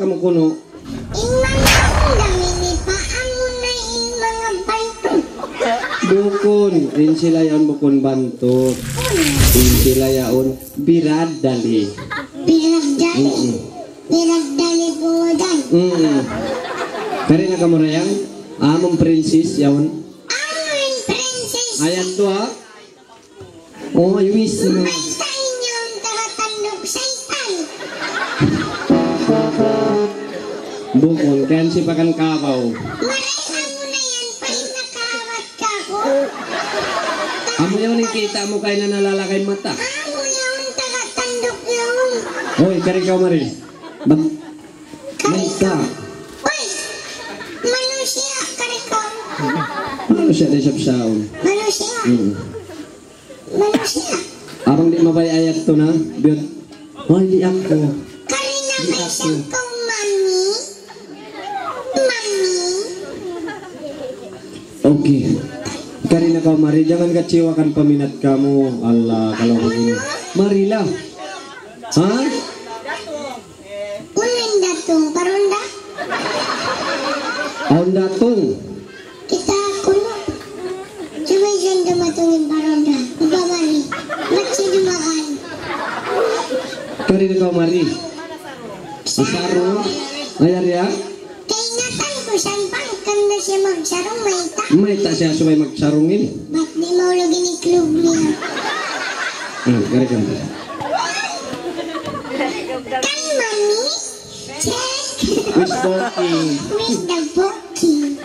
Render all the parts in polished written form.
kamu kuno? Bukun, insilayaon bukun bantut. Insilayaon biradali. Biradali. Biradali budan. Karena kamu rayang, among princess yaon. Amon princess. Ayat tua. Oh, yuis na. May sa inyong tagatandog saitan. Bukun, kan sipakan kabaw. Marayhan mo na yan, pahit nakawat ka ko. Amo yaon yung kita mo kay na nalalakay mata. Amo yaon tagatandog yaon. Hoy, kari ka mari. Mata. Uy, manusia kariko. Ano siya na sabsaon? Manusia. Manusia. Abang di mabay ayat to na. Biyot. Hoy, di ako. Karina may siyang kong mami. Mami. Okay. Karina ka mari, jangan kaciwakan paminat kamu. Allah, kalau begini. Marilah. Ha? Ulin datong parunda. Aon datong. Kita kuno. Coba dyan dumatungin parunda. Babari. Matsi dumakan. Karina ka mari. Asaro. Ayar ya. Kaingatan ko saan pangkan na siya magsarong maita. May ta siya sumay magsarungin. Ba't di maulogin ni club niya? Kari ka. Kan mami? Check. Who's talking? With the bookie.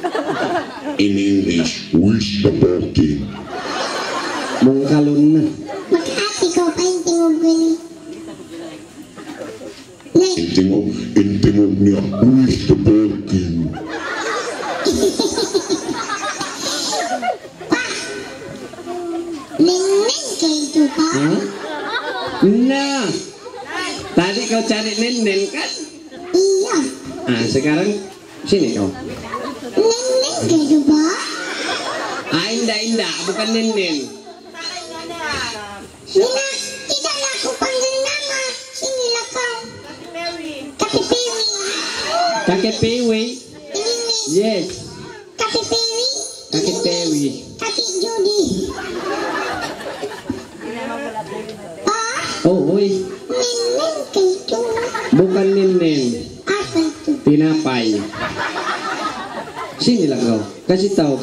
In English, where's the party? Mong kalon na. Mag-ati ko pa yung tingog gani. Nay, Intingog niya, where's the party? pa. Neng-neng kayo ito pa. Ha? Na. Tadi kau cari nenen kan? Iya. Sekarang sini kau. Neng-neng kayo ba? Indah, bukan nenen. Nina, tidak na ako panggil nama. Sini lah kau. Kaki Pewi. Kakek Pewi. Ini Yes. Kaki Pewi. Kakek Pewi. Kaki Judi. Pa, Oh, oi. neng-neng kayo ito. Bukan nenen. Apa itu? Tinapay. Sini lah kau. Kasih tahu.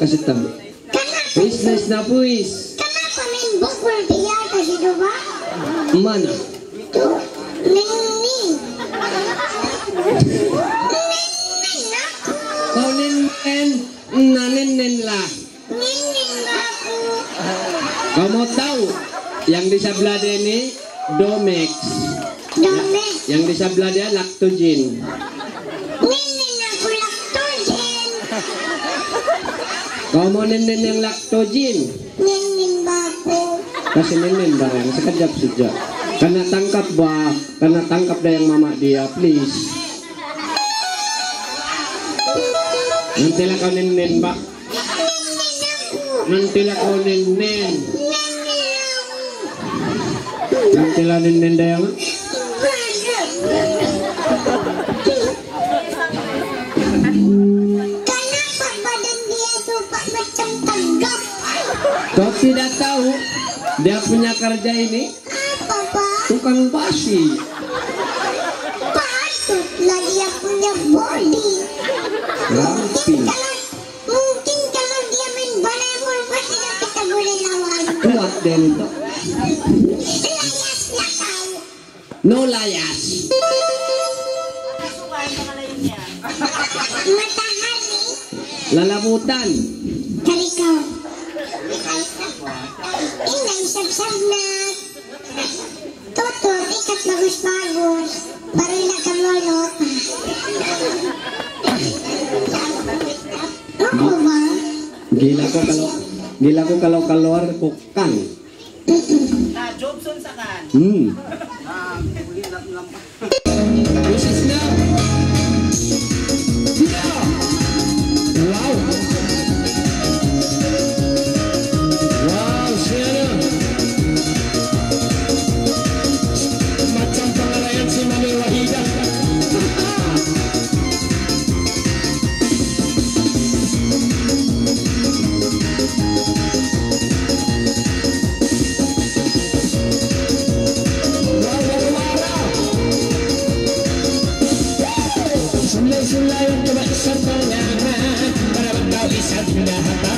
Kenapa? Business na puis. Kenapa main bukul dia kasi ba? Mana? Tuh, neng-neng. Neng-neng aku. Kau nenen. Na nenen lah. Neng-neng aku. Kau mau tahu? Yang di sebelah dia ini Domex. Domek. Yang di sebelah dia Lactogen. Neng-neng aku laktogen. Kau mau nenen yang Lactogen? Neng-neng baku. Kasi nenen barang sekejap saja. Karena tangkap dah yang mama dia, please. Nanti lah kau nenen, Pak. Neng-neng aku. Nanti lah kau nenen. Neng-neng aku. Nanti lah nenen dah yang. Kenapa badan dia tuh Pak macam tegap? Kau tidak tahu dia punya kerja ini Apa Pak? tukang basi. Patutlah dia punya body. Rapi. Mungkin kalau dia main volleyball pasti kita boleh lawan. Kuat dia itu. Layaslah kau. No layas. Matahari. Lalabutan. Dari kau. Ini isap-sap na. Tutup, ikat bagus-bagus. Baru nak kemulot. Apa ba? Gila ko kalau keluar kukan. Jobson sa kan. Khusus na. Wow. Wow, siya na. Macam pangarayan si Mami Wahida. sulay-sulay coba sa pangalan para magkabisag na hata